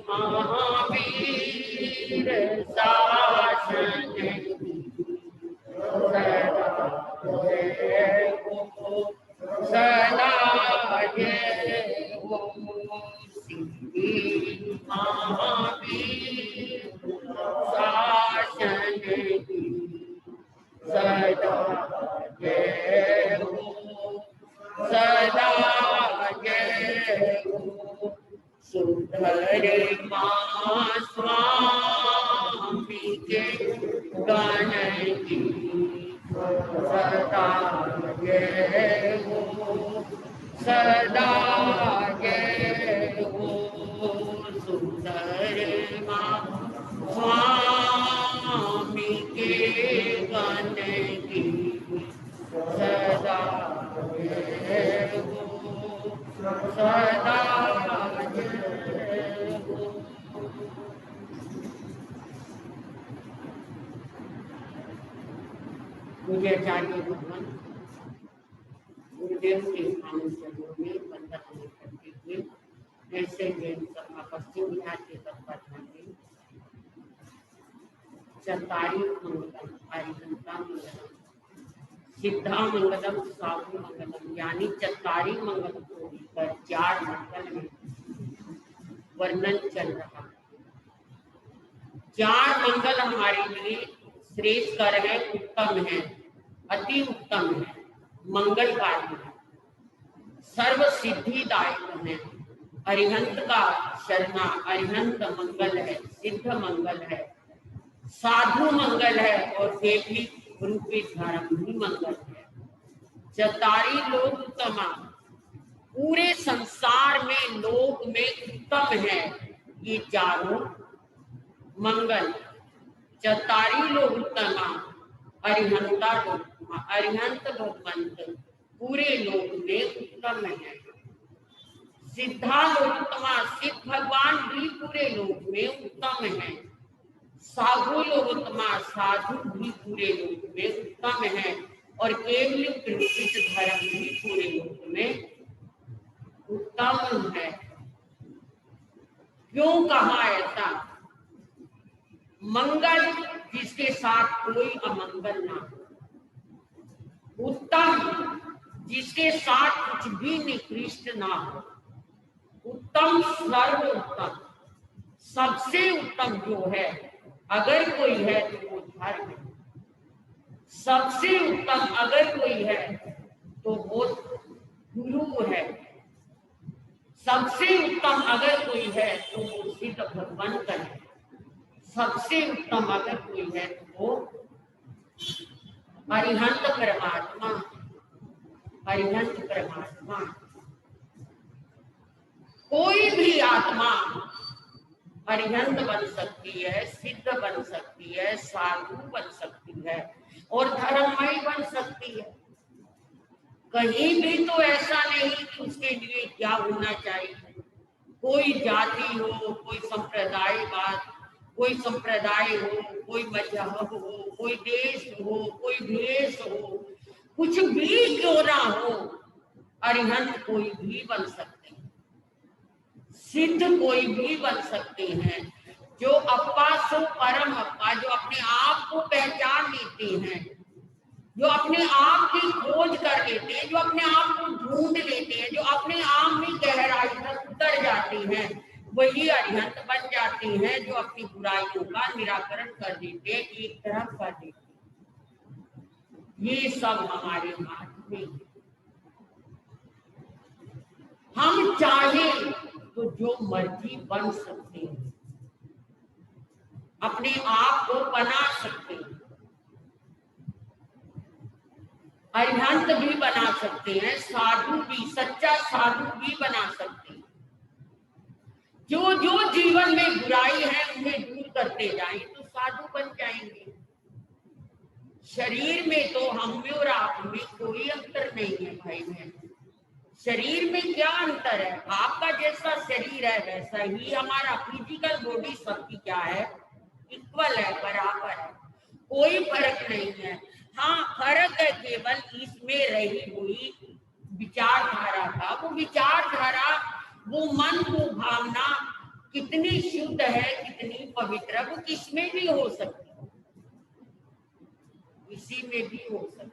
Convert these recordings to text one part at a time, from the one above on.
महावीर शासन सदा जय हो सिद्धि महावीर शासन सदा जय हो सदा जय हो सुधर मां स्वामी के गान की सदा जय हो सदा जय हो सुधर मां स्वामी के गान की सदा जय हो सदा जय हो। मुझे आचार्य भगवान गुरुदेव के चरणों में वंदन करते हुए ऐसे जैन सभा पश्चिम बिहार के तत्वाधान चरतारी मंगलम हरिहंता मंगलम सिद्धा मंगलम साधु मंगलम यानी चरतारी मंगल को लेकर 4 मंगल में वर्णन चल रहा। 4 मंगल हमारे लिए श्रेष्ठकर है, उत्तम है, अति उत्तम है, मंगलकारी है, सर्व सिद्धिदायक है। अरिहंत का शरणा अरिहंत मंगल है, सिद्ध मंगल है, साधु मंगल है और देवी रूपी धर्म भी मंगल है। चरतारी लोक उत्तमा पूरे संसार में लोक में उत्तम है ये चारों मंगल। चरतारी लोक उत्तमा अरिहंता लोक अरिहंत लोक मंत्र पूरे लोक में उत्तम है। सिद्धा लोक उत्तमा सिद्ध भगवान भी पूरे लोक में उत्तम है। साधु लोकोत्तमा साधु भी पूरे लोक में उत्तम है और केवल कृष्ण धर्म भी पूरे लोक में उत्तम है। क्यों कहा ऐसा? मंगल जिसके साथ कोई अमंगल ना हो, उत्तम जिसके साथ कुछ भी निकृष्ट ना हो, उत्तम सर्वोत्तम सबसे उत्तम जो है अगर कोई है तो वो धर्म है। सबसे उत्तम अगर कोई है तो वो गुरु है। सबसे उत्तम अगर कोई है तो वो सिद्ध भगवंत है। सबसे उत्तम अगर कोई है तो वो अरिहंत परमात्मा अरिहंत परमात्मा। कोई भी आत्मा अरिहंत बन सकती है, सिद्ध बन सकती है, साधु बन सकती है और धर्ममयी बन सकती है। कहीं भी तो ऐसा नहीं कि उसके लिए क्या होना चाहिए। कोई जाति हो, कोई संप्रदायवाद, कोई संप्रदाय हो, कोई मजहब हो, कोई देश हो, कोई भेष हो, कुछ भी क्यों ना हो, अरिहंत कोई भी बन सकते हैं, सिद्ध कोई भी बन सकते हैं। जो अप्पा सो परम अप्पा, जो अपने आप को पहचान लेते हैं, जो अपने आप की खोज कर लेते हैं, जो अपने आप को ढूंढ लेते हैं, जो अपने आप में गहराई तक उतर जाते हैं, वही अरिहंत बन जाते हैं। जो अपनी बुराइयों का निराकरण कर देते हैं, एक तरफ कर देते हैं। ये सब हमारे हाथ में। हम चाहें तो जो मर्जी बन सकते हैं, अपने आप को बना सकते हैं, अरिहंत भी बना सकते हैं, साधु भी, सच्चा साधु भी बना सकते हैं। जो जो जीवन में बुराई है उन्हें दूर करते जाएं तो साधु बन जाएंगे। शरीर में तो हम में और आप में कोई अंतर नहीं है भाई बहन। शरीर में क्या अंतर है? आपका जैसा शरीर है वैसा ही हमारा फिजिकल बॉडी सबकी क्या है, इक्वल है, बराबर है, कोई फर्क नहीं है। हाँ, फर्क है केवल इसमें रही हुई विचारधारा का। वो विचारधारा, वो मन, वो भावना कितनी शुद्ध है, कितनी पवित्र, वो किसमें भी हो सकती है, इसी में भी हो सकती है।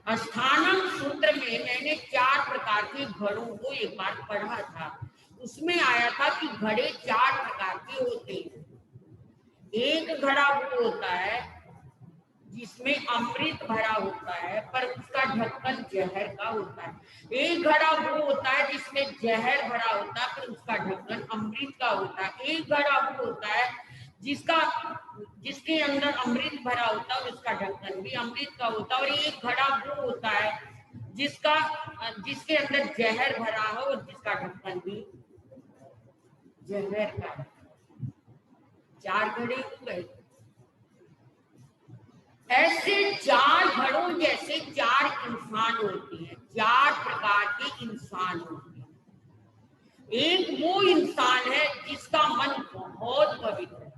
अष्टांग सूत्र में मैंने 4 प्रकार के घड़ों को एक बार पढ़ा था। उसमें आया था कि घड़े 4 प्रकार के होते हैं। एक घड़ा वो होता है जिसमें अमृत भरा होता है पर उसका ढक्कन जहर का होता है। एक घड़ा वो होता है जिसमें जहर भरा होता है पर उसका ढक्कन अमृत का होता है। एक घड़ा वो होता है जिसके अंदर अमृत भरा होता है और उसका ढक्कन भी अमृत का होता है। और एक घड़ा वो होता है जिसके अंदर जहर भरा हो और जिसका ढक्कन भी जहर का। 4 घड़े हो गए। ऐसे 4 घड़ों जैसे 4 इंसान होते हैं, 4 प्रकार के इंसान होते हैं। एक वो इंसान है जिसका मन बहुत पवित्र है,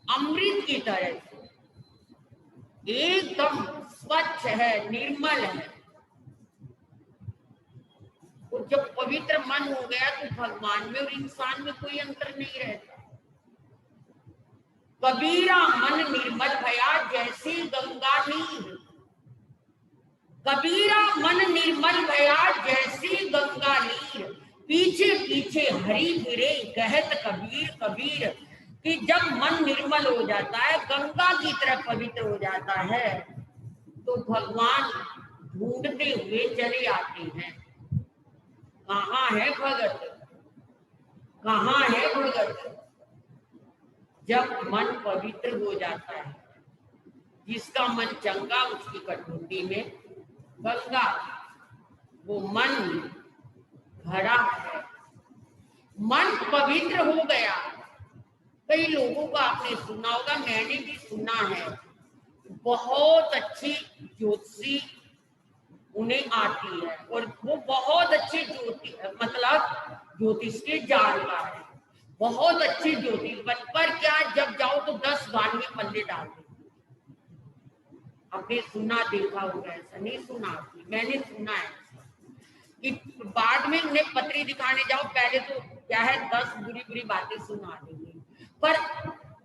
अमृत की तरह से एकदम स्वच्छ है, निर्मल है। और जब पवित्र मन हो गया तो भगवान में और इंसान में कोई अंतर नहीं रहता। कबीरा मन निर्मल भया जैसे गंगा नीर। कबीरा मन निर्मल भया जैसे गंगा नीर। पीछे पीछे हरि फिरे कहत कबीर कबीर। कि जब मन निर्मल हो जाता है, गंगा की तरह पवित्र हो जाता है, तो भगवान ढूंढते हुए चले आते हैं। कहाँ है भगत, कहाँ है भगत? जब मन पवित्र हो जाता है, जिसका मन चंगा उसकी कटोती में गंगा, वो मन भरा है, मन पवित्र हो गया। कई लोगों को आपने सुना होगा, मैंने भी सुना है, बहुत अच्छी ज्योतिषी उन्हें आती है और वो बहुत अच्छे ज्योतिष के जानकार है, बहुत अच्छी ज्योतिष। पर क्या, जब जाओ तो 10 गाने पल्ले डाल दे। आपने सुना देखा होगा, ऐसा नहीं सुना? मैंने सुना है कि बाद में उन्हें पत्री दिखाने जाओ, पहले तो क्या है 10 बुरी बुरी बातें सुना देंगे, पर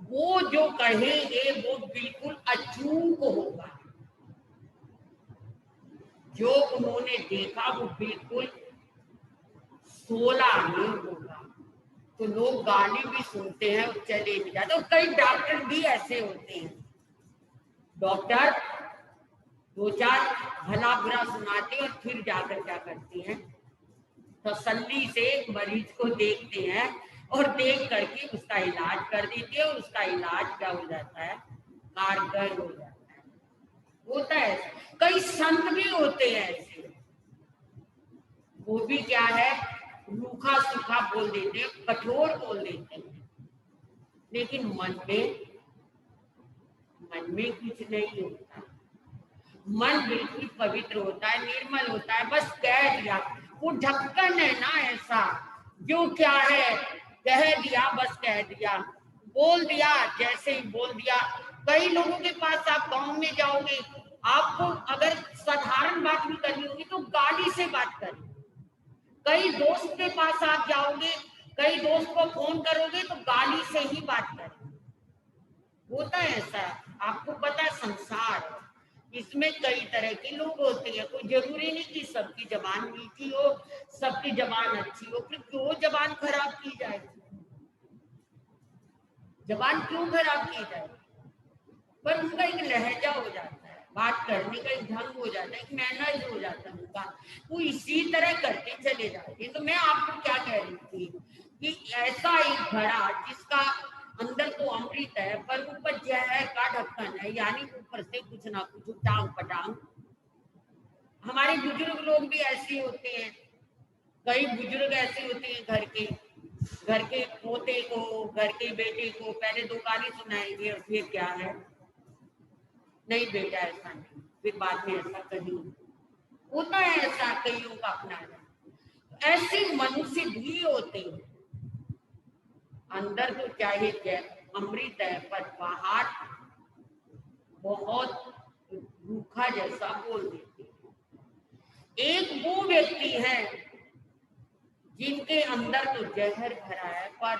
वो जो कहेंगे वो बिल्कुल अचूक होगा। जो उन्होंने देखा वो बिल्कुल 16 नहीं होगा। तो लोग गाली भी सुनते हैं और चले भी जाते। और कई डॉक्टर भी ऐसे होते हैं, डॉक्टर 2-4 भला बुरा सुनाते और फिर जाकर क्या करते हैं, तसल्ली से मरीज को देखते हैं और देख करके उसका इलाज कर देते हैं। और उसका इलाज क्या हो जाता है, कारगर हो जाता है। होता है, कई संत भी होते हैं ऐसे, वो भी क्या है, रूखा सूखा बोल देते हैं, कठोर बोल देते हैं, लेकिन मन में कुछ नहीं होता। मन बिल्कुल पवित्र होता है, निर्मल होता है। बस कह दिया, वो ढक्कन है ना ऐसा, जो क्या है कह दिया, बस कह दिया, बोल दिया, जैसे ही बोल दिया। कई लोगों के पास आप गांव में जाओगे, आपको अगर साधारण बात भी करनी होगी तो गाली से बात करें। कई दोस्त के पास आप जाओगे, कई दोस्त को फोन करोगे तो गाली से ही बात करें। होता है ऐसा, आपको पता है संसार इसमें कई तरह के लोग होते हैं। कोई जरूरी नहीं कि सबकी जबान मीठी हो, सबकी जबान अच्छी हो। फिर क्यों जबान खराब की जाए? जबान क्यों खराब की जाए? पर उनका एक लहजा हो जाता है, बात करने का एक ढंग हो जाता है, एक मैनर्स हो जाता है उनका, वो इसी तरह करते चले जाते। तो मैं आपको क्या कह रही थी कि ऐसा एक घड़ा जिसका अंदर तो अमृत है पर ऊपर जहर का ढक्कन है, यानी ऊपर से कुछ ना कुछ टांग पटांग। हमारे बुजुर्ग लोग भी ऐसे होते हैं, कई बुजुर्ग ऐसे होते हैं, घर के पोते को, घर के बेटे को पहले 2 गाली सुनाएंगे और फिर क्या है, नहीं बेटा ऐसा नहीं, फिर बाद में ऐसा कहीं होता है। ऐसा कईयों का अपना है। ऐसे मनुष्य भी होते हैं, अंदर तो चाहे अमृत है पर बाहर बहुत रूखा जैसा बोल देते हैं। एक वो व्यक्ति है जिनके अंदर तो जहर भरा है पर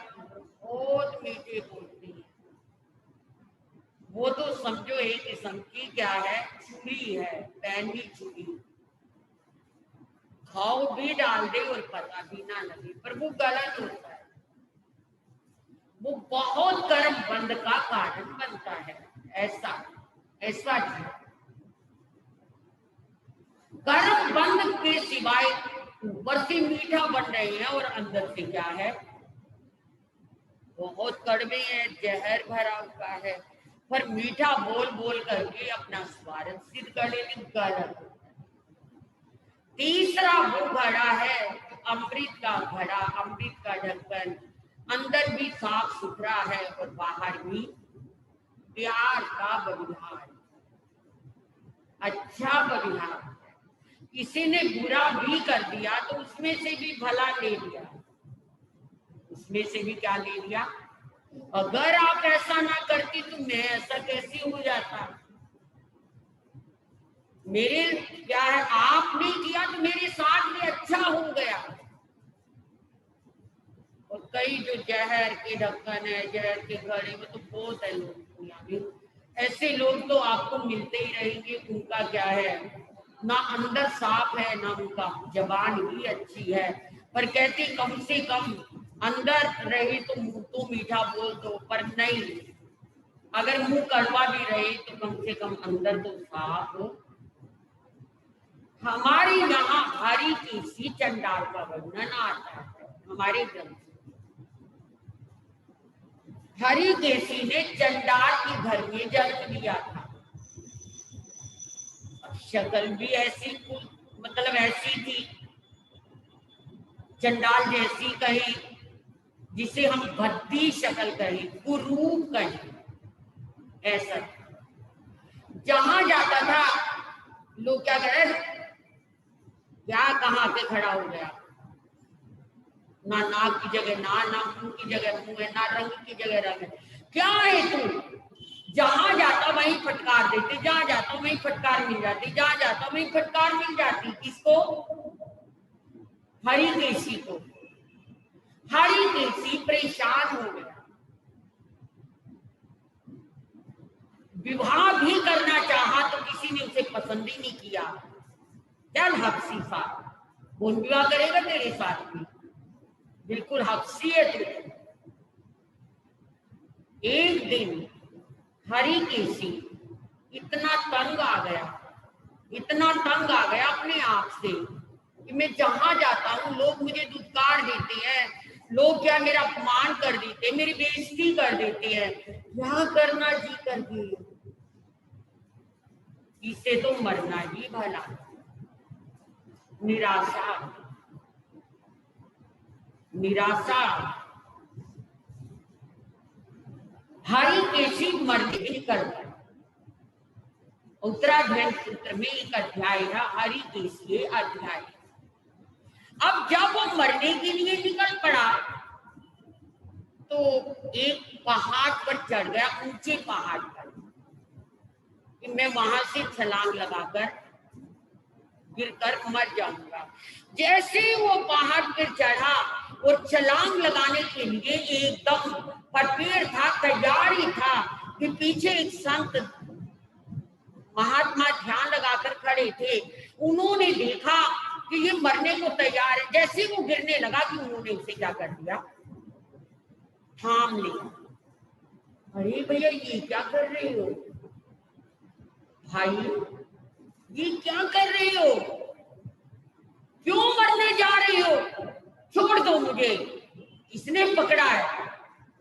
बहुत मीठे बोलते हैं। वो तो समझो एक किस्म की क्या है, छुरी है, पैनी छुरी, खाओ भी डाल दे और पता भी ना लगे, पर वो गलत होता है। वो बहुत कर्म बंद का कारण बनता है। ऐसा ऐसा कर्म बंद के सिवाय ऊपर से मीठा बन रहे हैं और अंदर से क्या है, बहुत कड़वे है, जहर भरा हुआ है, पर मीठा बोल बोल करके अपना स्वार्थ सिद्ध कर लेने गलत। तीसरा वो घड़ा है अमृत का घड़ा, अमृत का ढक्कन, अंदर भी साफ सुथरा है और बाहर भी प्यार का बलिहार, अच्छा बलिहार। किसी ने बुरा भी कर दिया तो उसमें से भी भला ले लिया, उसमें से भी क्या ले लिया। अगर आप ऐसा ना करती तो मैं ऐसा कैसे हो जाता। मेरे क्या है, आपने किया तो मेरे साथ भी अच्छा हो गया। और कई जो जहर के ढक्कन है, जहर के घड़े में तो बहुत है लोग दुनिया में, ऐसे लोग तो आपको मिलते ही रहेंगे। उनका क्या है, ना अंदर साफ है ना उनका जबान भी अच्छी है, पर कहते कम से कम अंदर रहे तो मुंह तो मीठा बोल दो, पर नहीं, अगर मुंह कड़वा भी रहे तो कम से कम अंदर तो साफ हो। हमारे यहाँ हरि केसी चंडाल का वर्णन आता है हमारे ग्रंथ। हरि केसी ने चंडाल के घर में जन्म लिया था। शक्ल भी ऐसी, मतलब ऐसी थी, चंडाल जैसी कहीं, जिसे हम भद्दी शक्ल कहें, कुरूप कहें, ऐसा। जहां जाता था लोग क्या कह रहे, क्या कहां पे खड़ा हो गया, ना नाक की जगह ना, ना मुंह की जगह मुंह है, ना रंग की जगह रंग है, क्या है तू। जहां जाता वहीं फटकार देते, जहां जाता वहीं फटकार मिल जाती, जहां जाता वहीं फटकार मिल जाती। किसको, हरि केसी को। हरि केसी परेशान हो गया, विवाह भी करना चाहा तो किसी ने उसे पसंद ही नहीं किया। चल हफ्सी साथ, कौन विवाह करेगा तेरे साथ में, बिल्कुल हफ्सी है तू। एक दिन हरि केसी इतना तंग आ गया, इतना तंग आ गया अपने आप से कि मैं जहां जाता हूं लोग मुझे दुत्कार देते हैं, लोग क्या मेरा अपमान कर देते हैं, मेरी बेइज्जती कर देते हैं, क्या करना जी कर दिए, इससे तो मरना ही भला। निराशा, निराशा। हरि केसी मरने निकल गए। उत्तराध्ययन सूत्र में एक अध्याय है हरि केसी अध्याय। अब जब वो मरने के लिए निकल पड़ा तो एक पहाड़ पर चढ़ गया, ऊंचे पहाड़ पर, कि मैं वहां से छलांग लगाकर गिरकर मर जाऊंगा। जैसे वो पहाड़ पर चढ़ा और छलांग लगाने के लिए एकदम प्रिपेयर था, तैयारी था, कि पीछे एक संत महात्मा ध्यान लगाकर खड़े थे। उन्होंने देखा कि ये मरने को तैयार है, जैसे वो गिरने लगा कि उन्होंने उसे क्या कर दिया, थाम लिया। अरे भैया ये क्या कर रहे हो भाई, ये क्या कर रहे हो, क्यों मरने जा रहे हो, छोड़ दो मुझे, इसने पकड़ा है,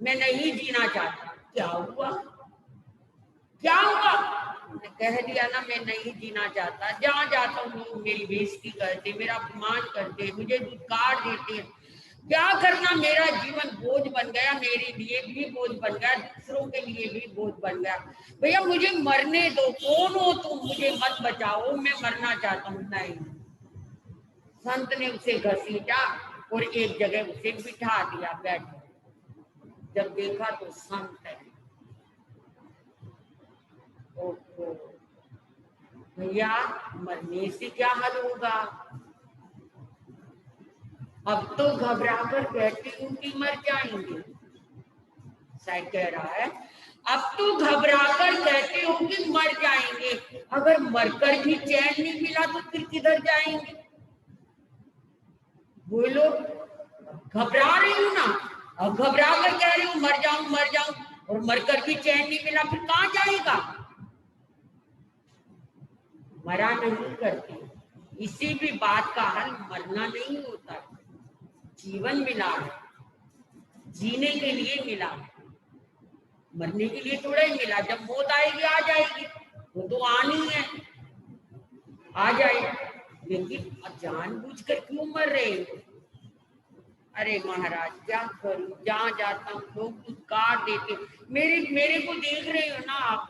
मैं नहीं जीना चाहता। क्या हुआ, क्या हुआ, कह दिया ना मैं नहीं जीना चाहता। जहां जाता हूँ लोग मेरी बेइज्जती करते, मेरा अपमान करते, मुझे दुत्कार देते हैं। क्या करना, मेरा जीवन बोझ बन गया, मेरे लिए भी बोझ बन गया, दूसरों के लिए भी बोझ बन गया। भैया मुझे मरने दो, कौन हो तुम, मुझे मत बचाओ, मैं मरना चाहता हूँ। नहीं, संत ने उसे घसीटा और एक जगह उसे बिठा दिया, बैठ। जब देखा तो संत है। ओहो भैया, मरने से क्या हल होगा, अब तो घबरा कर कहती हूँ कि मर जाएंगे। साईं कह रहा है अब तो घबरा कर कहते हो कि मर जाएंगे, अगर मरकर भी चैन नहीं मिला तो फिर किधर जाएंगे? बोलो, घबरा रही हूँ ना, अब घबरा कर कह रही हूँ मर जाऊं, और मरकर भी चैन नहीं मिला, फिर कहाँ जाएगा? मरा नहीं करते। इसी भी बात का हल मरना नहीं होता, जीवन मिला है, जीने के लिए मिला है, मरने के लिए थोड़ा ही मिला। जब मौत आएगी आ जाएगी, वो तो आनी है, आ जाएगी, लेकिन जानबूझकर क्यों मर रहे हो? अरे महाराज क्या करूं, जहां जाता हूँ लोग कुछ काट देते। मेरे को देख रहे हो ना आप,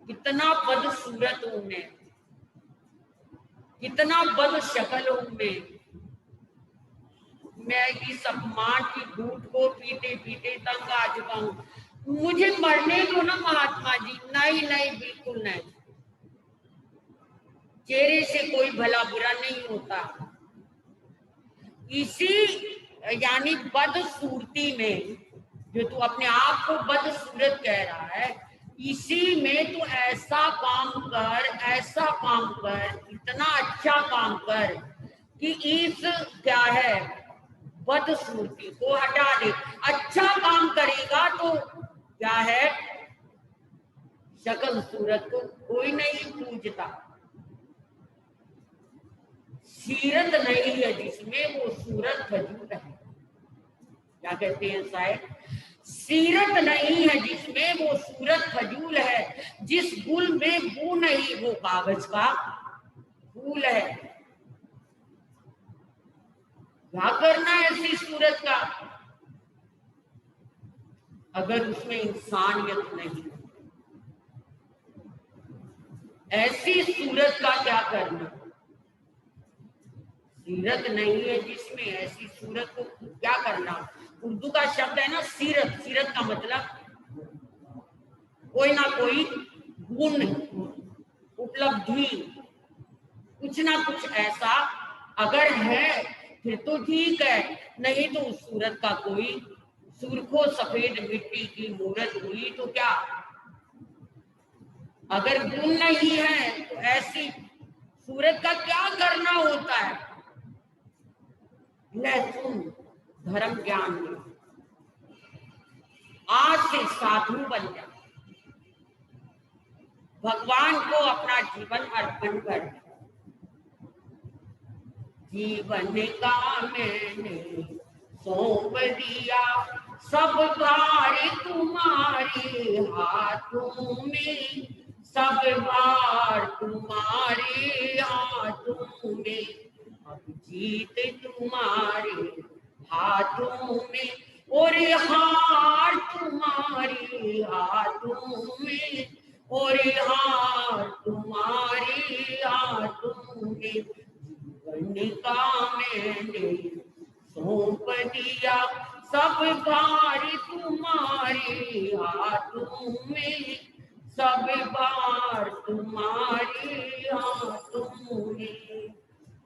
कितना बदसूरत हूं मैं, कितना बद शक्ल हूं मैं इस अपमान की घूंट को पीते पीते तंग आ चुका हूँ। मुझे मरने दो ना महात्मा जी। नहीं नहीं, बिल्कुल नहीं, चेहरे से कोई भला बुरा नहीं होता। इसी यानी बदसूरती में, जो तू अपने आप को बदसूरत कह रहा है, इसी में तू ऐसा काम कर, ऐसा काम कर, इतना अच्छा काम कर कि इस क्या है बदसूरती को हटा दे। अच्छा काम करेगा तो क्या है, शक्ल सूरत को कोई नहीं पूछता। सीरत नहीं है जिसमें वो सूरत फजूल है। क्या कहते हैं शायद, सीरत नहीं है जिसमें वो सूरत फजूल है, जिस गुल में बू नहीं वो कागज का फूल है। क्या करना है ऐसी सूरत का अगर उसमें इंसानियत नहीं? ऐसी सूरत का क्या करना? सीरत नहीं है जिसमें, ऐसी सूरत को क्या करना? उर्दू का शब्द है ना सीरत, सीरत का मतलब कोई ना कोई गुण, उपलब्धि, कुछ ना कुछ ऐसा अगर है फिर तो ठीक है, नहीं तो उस सूरत का कोई सुर्खो सफेद मिट्टी की मूरत हुई तो क्या? अगर गुण नहीं है तो ऐसी सूरत का क्या करना होता है? ले सुन धर्म ज्ञान में, आज से साधु बन जा, भगवान को अपना जीवन अर्पण कर। जीवन का मैंने सौंप दिया, सब भार तुम्हारे हाथों में, सब भार तुम्हारे हाथों में, अब जीत तुम्हारे हाथों में, और हार तुम्हारे हाथों में, और हार तुम्हारे हाथों में। जीवन का मैंने सौंप दिया, सब भार तुम्हारे हाथों में, सब भार तुम्हारे हाथों में।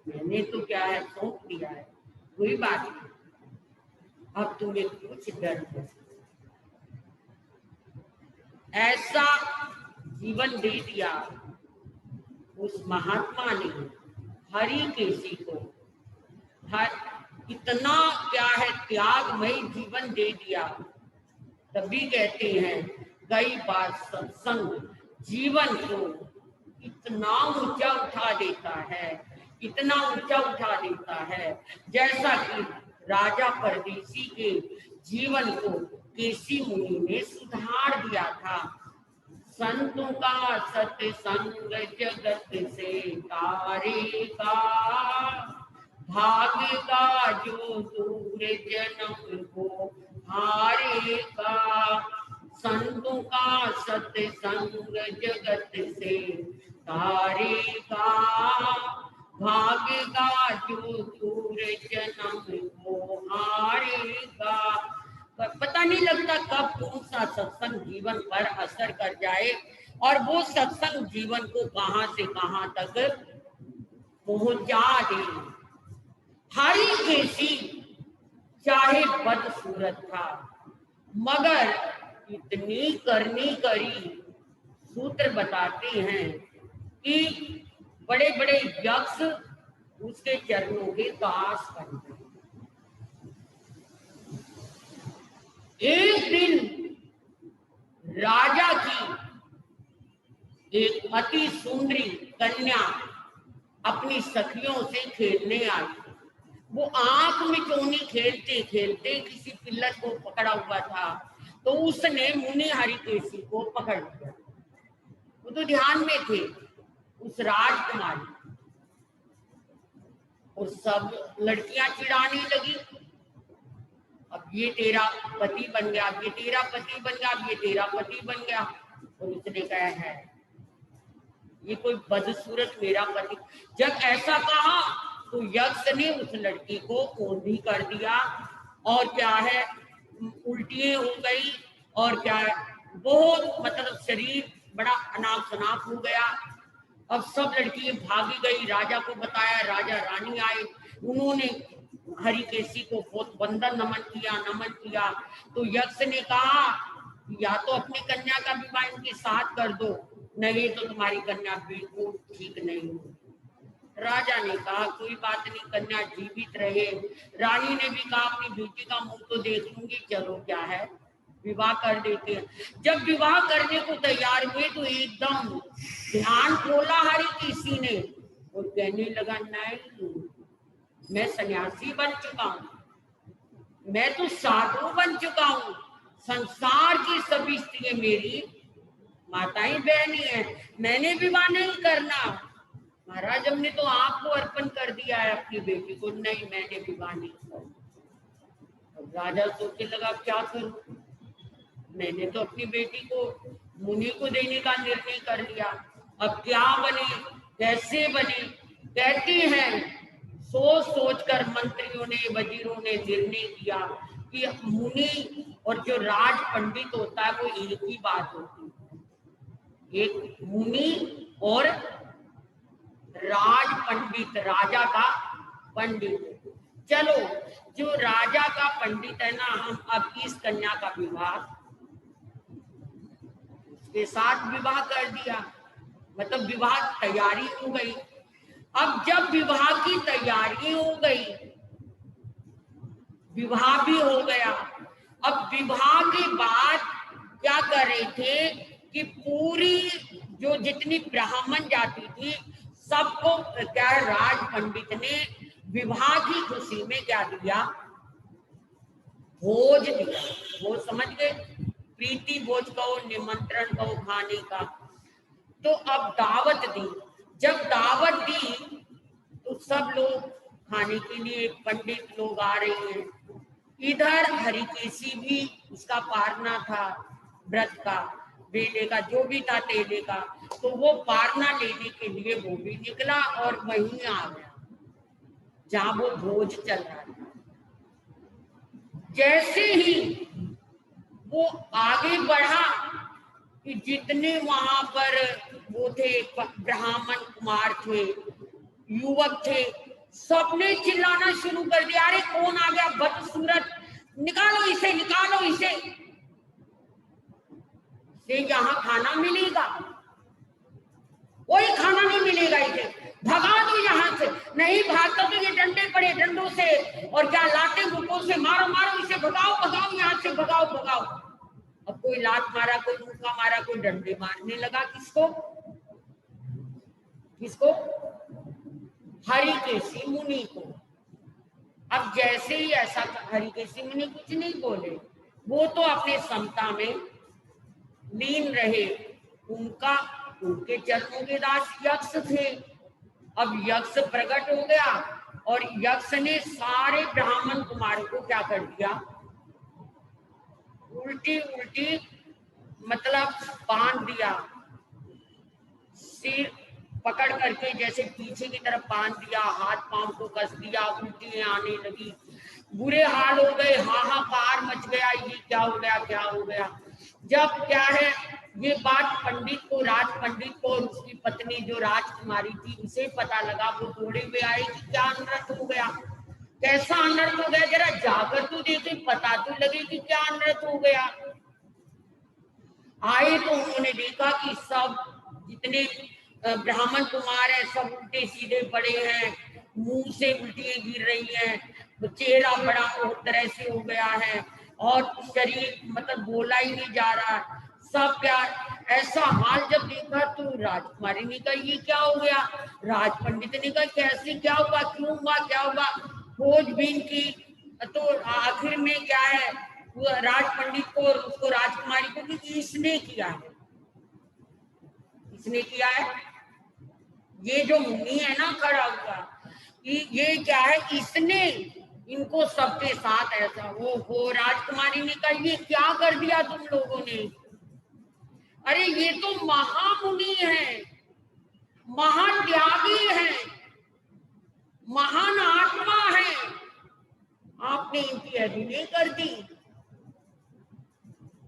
मैंने तो क्या है सौंप दिया है, कोई बात नहीं, अब तुम्हें कुछ डर है। ऐसा जीवन दे दिया उस महात्मा ने हरि केसी को, हर इतना क्या है त्यागमय जीवन दे दिया। तभी कहते हैं कई बार सत्संग जीवन को इतना ऊंचा उठा देता है, इतना ऊंचा उठा देता है, जैसा कि राजा परदेसी के जीवन को केसी मुनि ने सुधार दिया था। संतों का सत्संग जगत से तारेगा, भागेगा जो दूर जन्म को हारेगा। संतों का सत्संग जगत से तारेगा, भागेगा जो दूर जन्म को हारेगा। पता नहीं लगता कब कौन सा सत्संग जीवन पर असर कर जाए और वो सत्संग जीवन को कहां से कहां तक पहुंचा दे। हरिकेशी चाहे बदसूरत था, मगर इतनी करनी करी, सूत्र बताते हैं कि बड़े बड़े यक्ष उसके चरणों के दास बन गए। एक दिन राजा की एक अति सुंदरी कन्या अपनी सखियों से खेलने आई। वो आंख में चोनी खेलते खेलते किसी पिल्लर को पकड़ा हुआ था, तो उसने मुनि हरिकेशी को पकड़ लिया। वो तो ध्यान में थे उस राजकुमारी, और सब लड़कियां चिढ़ाने लगी, अब ये तेरा पति बन गया, अब ये तेरा पति बन गया, अब ये तेरा पति बन गया। और उसने कहा है ये कोई बदसूरत मेरा पति। जब ऐसा कहा तो यक्ष ने उस लड़की को ओंधी कर दिया, और क्या है उल्टियां हो गई, और क्या है बहुत मतलब शरीर बड़ा अनाप शनाप हो गया। अब सब लड़कियां भागी गई, राजा को बताया, राजा रानी आए, उन्होंने हरिकेशी को बहुत वंदन नमन किया। तो यक्ष ने कहा या तो अपनी कन्या का विवाह इनके साथ कर दो, नहीं तो तुम्हारी कन्या बिल्कुल ठीक नहीं हो। राजा ने कहा कोई बात नहीं, कन्या जीवित रहे। रानी ने भी कहा अपनी बेटी का मुंह तो देख लूंगी, चलो क्या है विवाह कर देते हैं। जब विवाह करने को तैयार हुए तो एकदम ध्यान खोला हरिकेशी ने और कहने लगा नहीं, मैं सन्यासी बन चुका हूँ, मैं तो साधु बन चुका हूँ, संसार की सभी स्त्रियां मेरी माताएं बहनी है, मैंने विवाह नहीं करना। महाराज हमने तो आपको अर्पण कर दिया है अपनी बेटी को, नहीं मैंने विवाह नहीं करना। राजा सोचने लगा क्या करूं, मैंने तो अपनी बेटी को मुनि को देने का निर्णय कर लिया, अब क्या बने कैसे बने। कहती हैं सोच सोचकर मंत्रियों ने वजीरों ने निर्णय किया कि मुनि और जो राज पंडित होता है वो एक ही बात होती है, एक मुनि और राज पंडित, राजा का पंडित। चलो जो राजा का पंडित है ना, हम अब इस कन्या का विवाह उसके साथ विवाह कर दिया, मतलब विवाह तैयारी हो गई। अब जब विवाह की तैयारी हो गई, विवाह भी हो गया। अब विवाह के बाद क्या कर रहे थे कि पूरी जो जितनी ब्राह्मण जाति थी सबको क्या राज पंडित ने विवाह की खुशी में क्या दिया, भोज दिया। भोज समझ गए, प्रीति भोज कहो, निमंत्रण कहो खाने का। तो अब दावत दी, जब दावत दी तो सब लोग खाने के लिए, पंडित लोग आ रहे हैं, इधर हरिकेशी भी उसका पारना था व्रत का, बेले का जो भी था तेले का, तो वो पारना लेने के लिए वो भी निकला और वहीं आ गया जहां वो भोज चल रहा था। जैसे ही वो आगे बढ़ा कि जितने वहां पर वो थे ब्राह्मण कुमार थे, युवक थे, सबने चिल्लाना शुरू कर दिया, अरे कौन आ गया बदसूरत, निकालो इसे, निकालो इसे, से यहाँ खाना मिलेगा, कोई खाना नहीं मिलेगा इसे, भगा दो यहाँ से। नहीं भागता तो ये डंडे पड़े, डंडों से और क्या लाते गुटों से मारो मारो इसे, भगाओ भगाओ यहाँ से, भगाओ भगाओ। अब कोई लात मारा, कोई मुक्का मारा, कोई डंडे मारने लगा। किसको किसको? हरिकेशी मुनि को। अब जैसे ही ऐसा हरिकेशी मुनि कुछ नहीं बोले, वो तो अपने समता में लीन रहे, उनके चरणों के दास यक्ष थे। अब यक्ष प्रकट हो गया और यक्ष ने सारे ब्राह्मण कुमारों को क्या कर दिया, उल्टी उल्टी मतलब बांध दिया, सिर पकड़ करके जैसे पीछे की तरफ बांध दिया, हाथ पांव को कस दिया, उल्टियां आने लगी, बुरे हाल हो गए, हाहाकार मच गया, ये क्या हो गया क्या हो गया। जब क्या है ये बात पंडित को, राज पंडित को और उसकी पत्नी जो राजकुमारी थी उसे पता लगा, वो दौड़े हुए आए कि क्या अनर्थ हो गया। कैसा अनर्थ हो गया, जरा जाकर तो देखे, पता तो लगे कि क्या अनर्थ हो गया। आए तो उन्होंने देखा कि सब जितने ब्राह्मण कुमार है सब उल्टे सीधे पड़े हैं, मुंह से उल्टियां गिर रही हैं, चेहरा बड़ा बहुत तरह से हो गया है और शरीर मतलब बोला ही नहीं जा रहा, सब क्या। ऐसा हाल जब देखा तो राजकुमारी ने कहा ये क्या हो गया। राज पंडित ने कहा कैसे, क्या हुआ, क्यों हुआ, क्या हुआ। खोजबीन की तो आखिर में क्या है, राज पंडित को और उसको राजकुमारी को कि इसने किया है, इसने किया है। ये जो मुनि है ना खड़ा हुआ, ये क्या है, इसने इनको सबके साथ ऐसा हो। राजकुमारी ने कहा ये क्या कर दिया तुम लोगों ने। अरे ये तो महामुनि है, महात्यागी है, महान आत्मा है, आपने इनकी अधीने कर दी।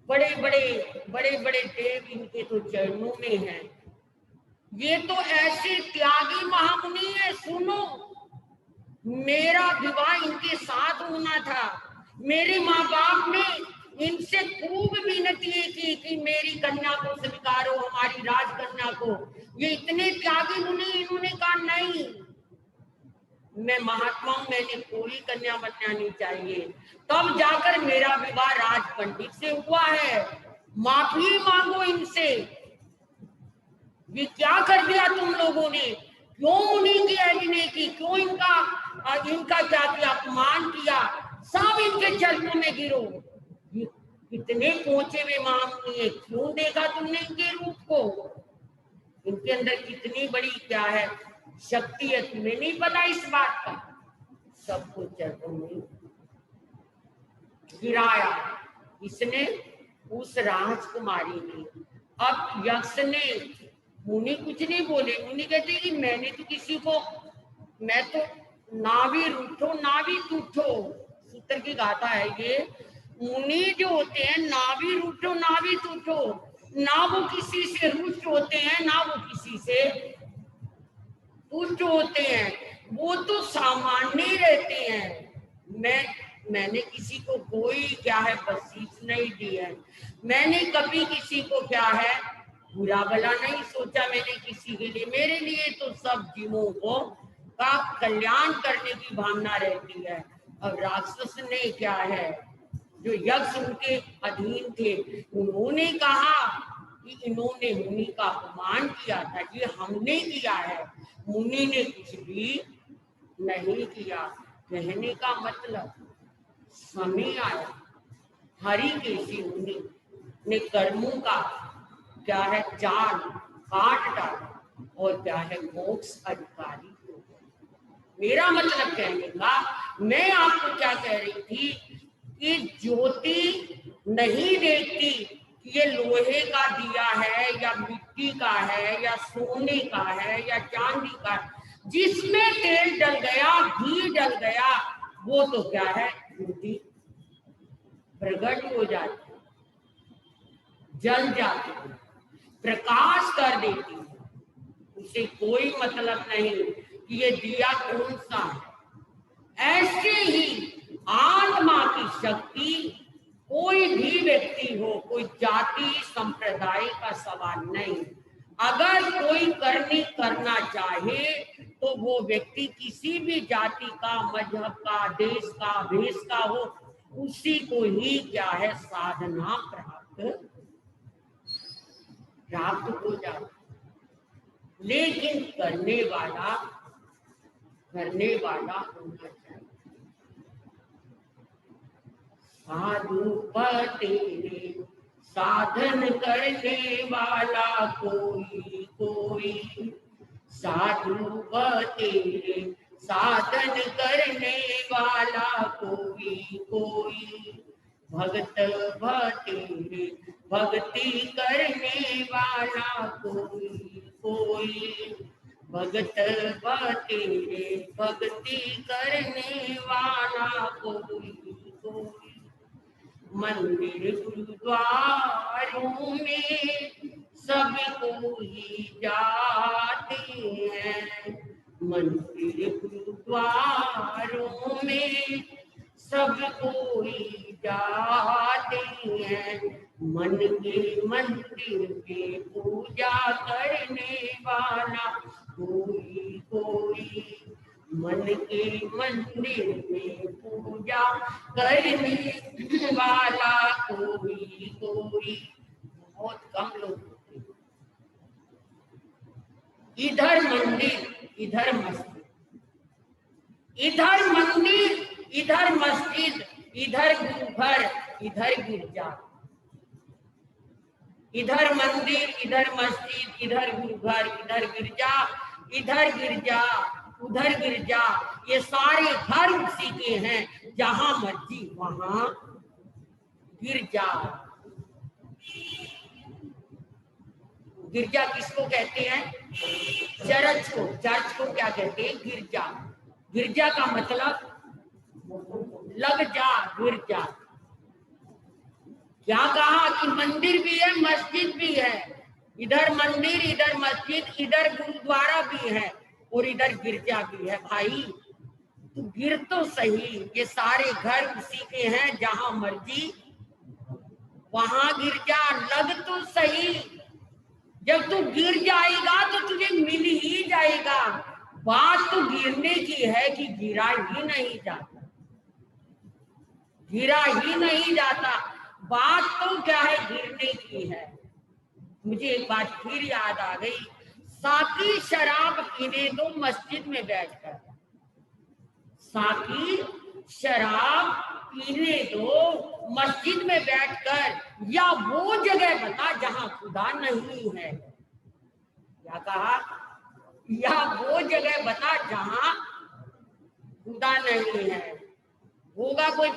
बड़े बड़े देव इनके तो चरणों में हैं। ये तो ऐसे त्यागी महामुनि है। सुनो, मेरा विवाह इनके साथ होना था, मेरे माँ बाप ने इनसे खूब विनती की कि मेरी कन्या को स्वीकारो, हमारी राजकन्या को। ये इतने त्यागी मुनि, इन्होंने कहा नहीं, मैं महात्मा हूं, मैंने कोई कन्या बनना नहीं चाहिए। तब जाकर मेरा विवाह राज पंडित से हुआ है, माफी मांगो इनसे। ये क्या कर दिया तुम लोगों ने, क्यों मुनि की अभिनय की, क्यों इनका क्या किया, अपमान किया, सब इनके चरणों में गिरो। ये कितने पहुंचे हुए महामुनि है, क्यों देखा तुमने इनके रूप को, इनके अंदर कितनी बड़ी क्या है शक्ति है, तुम्हें नहीं पता इस बात का। सबको चरणों में गिराया इसने, उस राजकुमारी ने। अब यक्ष ने, मुनि कुछ नहीं बोले, मुनि कहते कि मैंने तो किसी को, मैं तो ना भी रूठो ना भी टूटो, सूत्र की गाथा है ये। मुनि जो होते हैं ना भी रूठो ना भी टूटो, ना वो किसी से रुष्ट होते हैं ना वो किसी से तुष्ट होते हैं, वो तो सामान्य ही रहते हैं। मैंने किसी को कोई क्या है बख्शीश नहीं दी है, मैंने कभी किसी को क्या है बुरा भला नहीं सोचा, मैंने किसी के लिए, मेरे लिए तो सब जीवों को का कल्याण करने की भावना रहती है। अब राक्षस ने क्या है, जो यक्ष उनके अधीन थे, उन्होंने कहा कि इन्होंने मुनि का अपमान किया था, ये हमने किया है। मुनि ने कुछ भी नहीं किया। कहने का मतलब समय आया, हरिकेशी मुनि ने कर्मों का क्या है जाल काट डाला और क्या है मोक्ष अधिकारी हो गए। मेरा मतलब कहने का, मैं आपको क्या कह रही थी कि ज्योति नहीं देखती कि ये लोहे का दिया है या मिट्टी का है या सोने का है या चांदी का, जिसमें तेल डल गया, घी डल गया, वो तो क्या है ज्योति प्रकट हो जाती, जल जाती, प्रकाश कर देती है। उसे कोई मतलब नहीं कि ये दिया कौन सा है। ऐसे ही आत्मा की शक्ति, कोई भी व्यक्ति हो, कोई जाति संप्रदाय का सवाल नहीं, अगर कोई करना चाहे तो वो व्यक्ति किसी भी जाति का, मजहब का, देश का, भेष का हो, उसी को ही क्या है साधना प्राप्त हो जाती। लेकिन करने वाला होना चाहिए। साधु तेरे साधन करने वाला कोई, साधु तेरे साधन करने वाला कोई, भगत तेरे भक्ति करने वाला कोई, भगत तेरे भक्ति करने वाला कोई। मंदिर गुरुद्वारों में सबको ही जाते हैं, मंदिर गुरुद्वारों में सब कोई जाते हैं, मन के मंदिर में पूजा करने वाला कोई कोई, मन के मंदिर में पूजा करने वाला कोई कोई। बहुत कम लोग होते हैं। इधर मंदिर इधर मस्जिद, इधर मंदिर इधर मस्जिद, इधर गुरुघर इधर गिरजा, इधर मंदिर इधर मस्जिद, इधर गुरुघर इधर गिरजा, इधर गिरजा उधर गिरजा। ये सारे घर उसी के हैं, जहां मर्जी वहां गिरजा। गिरजा किसको कहते हैं? चर्च को। चर्च को क्या कहते हैं? गिरजा। गिरजा का मतलब लग जा, गिरजा। क्या कहा कि मंदिर भी है मस्जिद भी है, इधर मंदिर इधर मस्जिद, इधर गुरुद्वारा भी है और इधर गिरजा भी है। भाई तू गिर तो सही, ये सारे घर उसी के हैं, जहां मर्जी वहां गिरजा। लग तो सही, जब तू गिर जाएगा तो तुझे मिल ही जाएगा। बात तो गिरने की है कि गिरा ही नहीं जाता, गिरा ही नहीं जाता। बात तो क्या है? गिरने की है। मुझे एक बात फिर याद आ गई, साकी शराब पीने दो मस्जिद में बैठकर, साकी शराब पीने दो मस्जिद में बैठकर, या वो जगह बता जहां खुदा नहीं है। क्या कहा? या वो जगह बता जहां खुदा नहीं है। होगा कोई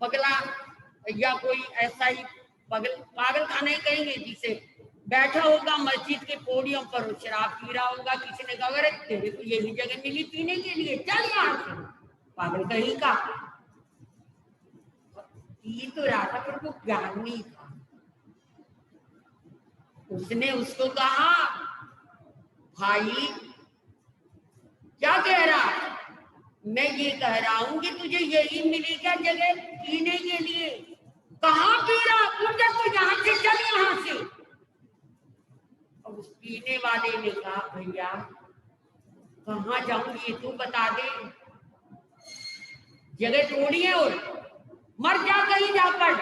पगला या कोई ऐसा ही पागल खाना ही कहेंगे, जिसे बैठा होगा मस्जिद के पोडियम पर, शराब पी रहा होगा, किसी ने कहा अरे तेरे को यही जगह मिली पीने के लिए, चल यहाँ से। पागल कहीं का पी तो रहा था पर वो ज्ञान नहीं था। उसने उसको कहा भाई क्या कह रहा है? मैं ये कह रहा हूं कि तुझे यही मिली क्या जगह पीने के लिए? कहाँ पी रहा? उठ जा तू यहाँ से, चल यहाँ से। अब उस पीने वाले ने कहा भैया कहाँ जाऊं ये तू बता दे, जगह थोड़ी है और मर जा कहीं जाकर।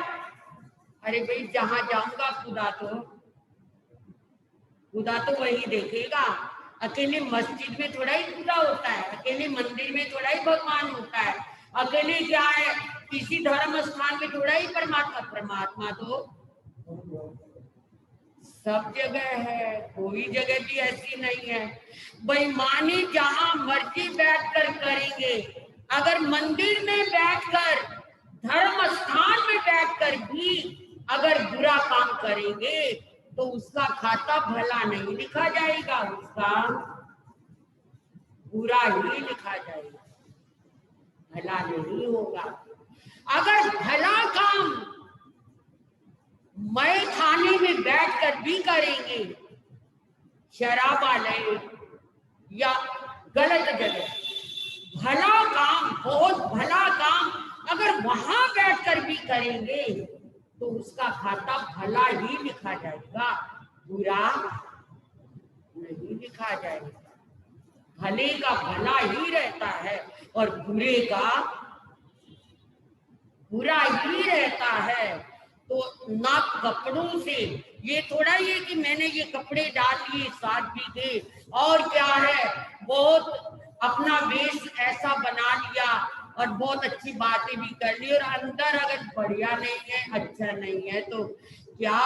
अरे भाई जहां जाऊंगा खुदा तो वही देखेगा। अकेले मस्जिद में थोड़ा ही खुदा होता है, अकेले मंदिर में थोड़ा ही भगवान होता है, अकेले क्या है किसी धर्म स्थान में थोड़ा ही परमात्मा तो सब जगह है, कोई जगह भी ऐसी नहीं है। बेईमानी जहां मर्जी बैठकर करेंगे, अगर मंदिर में बैठकर, धर्म स्थान में बैठकर भी अगर बुरा काम करेंगे तो उसका खाता भला नहीं लिखा जाएगा, उसका बुरा ही लिखा जाएगा, भला नहीं होगा। अगर भला काम मैं खाने में बैठकर भी करेंगे, शराबालय या गलत जगह, भला काम, बहुत भला काम अगर वहां बैठकर भी करेंगे तो उसका खाता भला ही लिखा जाएगा, बुरा नहीं लिखा जाएगा। भले का भला ही रहता है और बुरे का बुरा ही रहता है। तो ना कपड़ों से, ये थोड़ा ही है कि मैंने ये कपड़े डाल लिए 7 बीघे और क्या है बहुत अपना वेश ऐसा बना लिया और बहुत अच्छी बातें भी कर ली, और अंदर अगर बढ़िया नहीं है, अच्छा नहीं है, तो क्या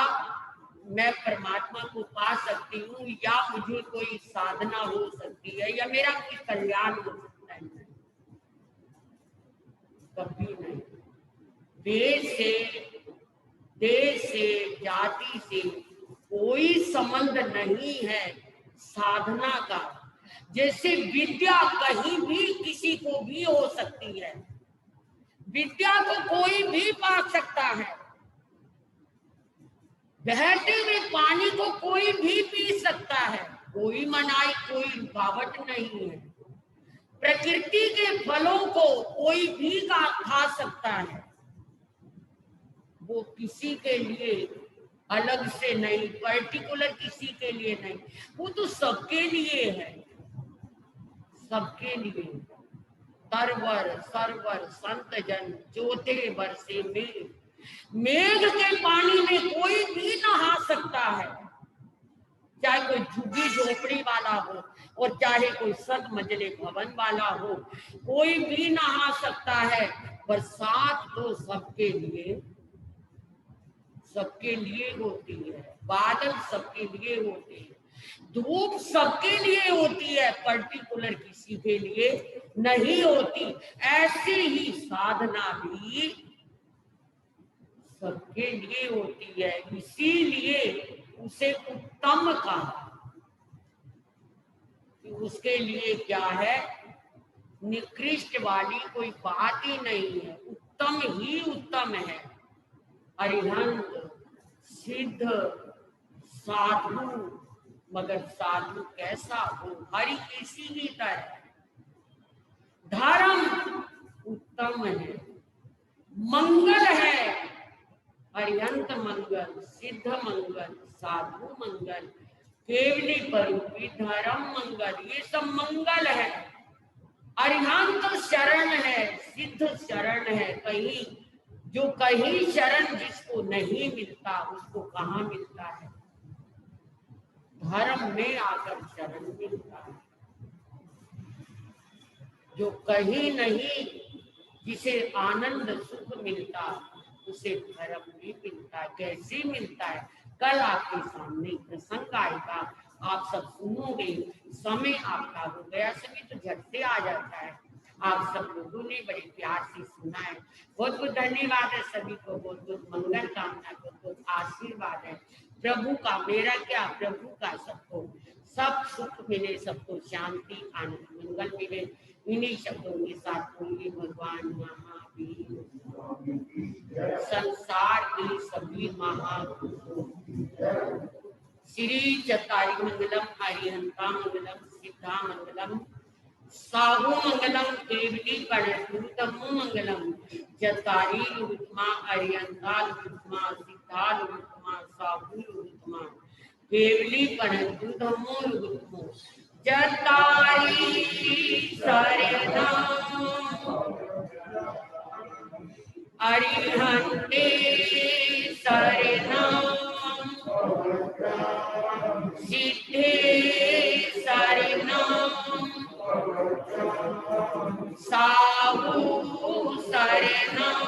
मैं परमात्मा को पा सकती हूँ या मुझे कोई साधना हो सकती है या मेरा कोई कल्याण हो सकता है? कभी नहीं। देश से जाति से कोई संबंध नहीं है साधना का। जैसे विद्या कहीं भी किसी को भी हो सकती है, विद्या को कोई भी पा सकता है, बहते हुए पानी को कोई भी पी सकता है, कोई मनाही, कोई रुकावट नहीं है। प्रकृति के फलों को कोई भी खा सकता है, वो किसी के लिए अलग से नहीं, पर्टिकुलर किसी के लिए नहीं, वो तो सबके लिए है, सबके लिए। तरवर सरवर संत जन जोते बरसे मेघ, मेघ के पानी में कोई भी नहा सकता है, चाहे कोई झुग्गी झोपड़ी वाला हो और चाहे कोई सद मंजिले भवन वाला हो, कोई भी नहा सकता है। बरसात तो सबके लिए होती है, बादल सबके लिए होते हैं, धूप सबके लिए होती है, पर्टिकुलर किसी के लिए नहीं होती। ऐसे ही साधना भी सबके लिए होती है, इसीलिए उसे उत्तम कहा। उसके लिए क्या है, निकृष्ट वाली कोई बात ही नहीं है, उत्तम ही उत्तम है। अरिहंत सिद्ध साधु, मगर साधु कैसा हो, हरि किसी की तरह। धर्म उत्तम है, मंगल है, अरिहंत मंगल, सिद्ध मंगल, साधु मंगल, केवली परूपी धर्म मंगल, ये सब मंगल है। अरिहंत शरण है, सिद्ध शरण है, कहीं जो कहीं शरण जिसको नहीं मिलता उसको कहाँ मिलता है, धर्म में आकर शरण मिलता है। जो कहीं नहीं, जिसे आनंद सुख मिलता उसे धर्म में मिलता है। कैसे मिलता है, कल आपके सामने प्रसंग आएगा, आप सब सुनोगे। समय आपका हो गया, समय तो झट से आ जाता है। आप सब लोगों ने बड़े प्यार से सुना है, बहुत बहुत धन्यवाद है सभी को, बहुत बहुत मंगल कामना, बहुत बहुत आशीर्वाद है प्रभु का, मेरा क्या प्रभु का। सबको सब सुख मिले, सबको शांति आनंद मंगल मिले। इन्हीं शब्दों के साथ बोलिए भगवान महावीर, संसार के सभी महापुरुषों, श्री चतारी मंगलम, हरिहंता मंगलम, सिद्धा मंगलम, साहु मंगलम, केवली कणतमो मंगलम, चतारी लुत्मा, हरिहंता लुत्मा, सिद्धा लुत्मा, साहु लुत्मा, केवली कणतमो लुत्मो, चतारी शरणम अरिहंते शरणम, सिद्धे शरणम, साहु शरणम,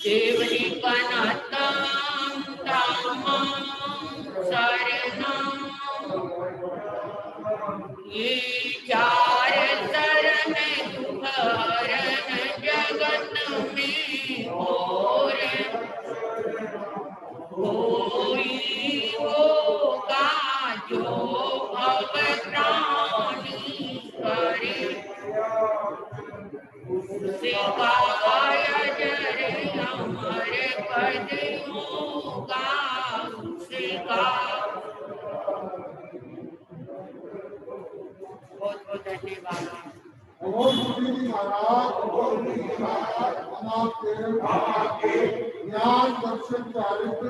केवली कनतम धामम शरणम। ये चार शरण दुख हरण जगत में और कोई होगा जो अवत्राणी करे, उससे गाया जरे अमर पद होगा, उससे बहुत बहुत धन्यवाद। आपके ज्ञान दर्शन चारित्र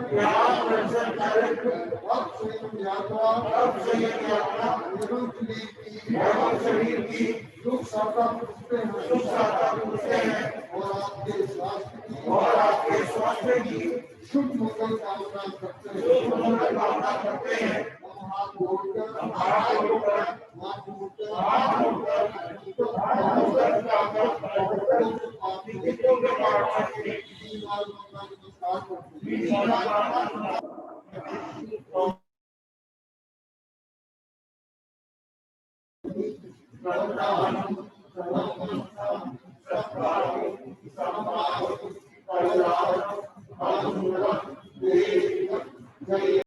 एवं शरीर की सुख साता पूछते हैं और आपके स्वास्थ्य की शुभ मंगल कामना करते हैं। हाथ जोड़कर